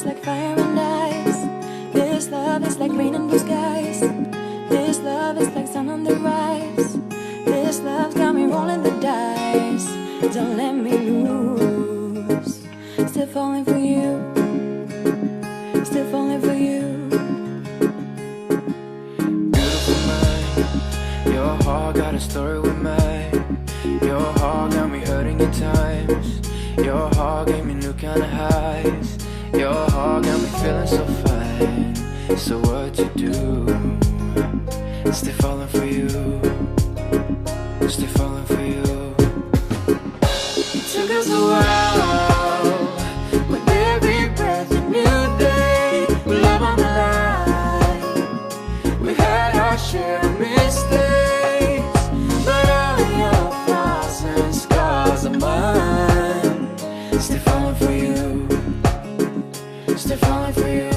is like fire and ice. This love is like rain and blue skies. This love is like sun on the rise. This love's got me rolling the dice. Don't let me lose. Still falling for you. Still falling for you. Beautiful mind, your heart got a story with mine. Your heart got me hurting at times. Your heart gave me new kind of highs. Your heart got me feeling so fine. So what you do? Still falling for you. Still falling for you. It took us a while. With every breath a new day. With love on the line. We had our share of mistakes, but all your flaws and scars are mine. Still falling for you. Still falling for you.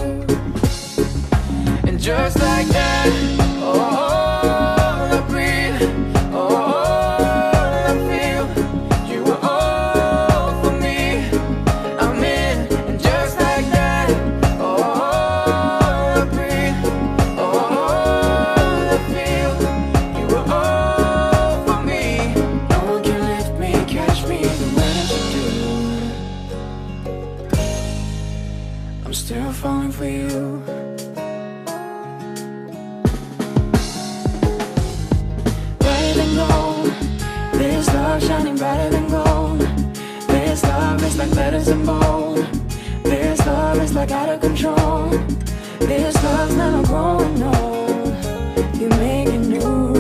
And just like that, I breathe, I feel. You were all for me. I'm in, and just like that, I breathe, I feel. You were all for me. No one can lift me, catch me the way that you do. I'm still falling for you. This love shining brighter than gold. This love is like letters in bold. This love is like out of control. This love's never growing old. You make it new.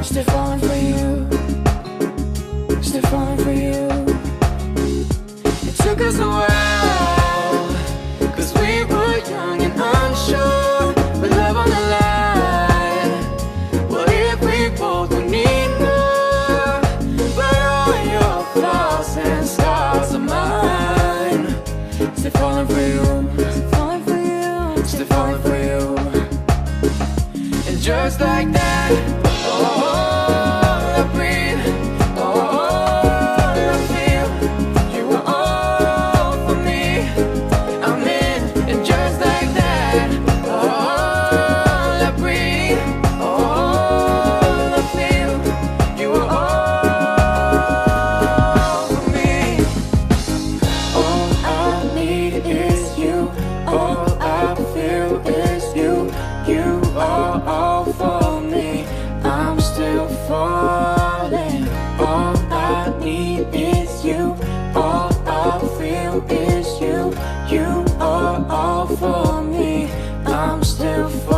Still falling for you. Still falling for you. It took us a while, 'cause we were young and unsure. With love on the line, what if we both would need more? But all your flaws and scars are mine. Still falling for you. Still falling for you. Still falling for you. And just like that, I breathe, I feel. You were all for me. I'm in, and just like that, I breathe, I feel. You were all for me. All I need is you. All I feel is you. You are all for me. I'm still falling. All I need is you. All I feel is you. You are all for me. I'm still falling.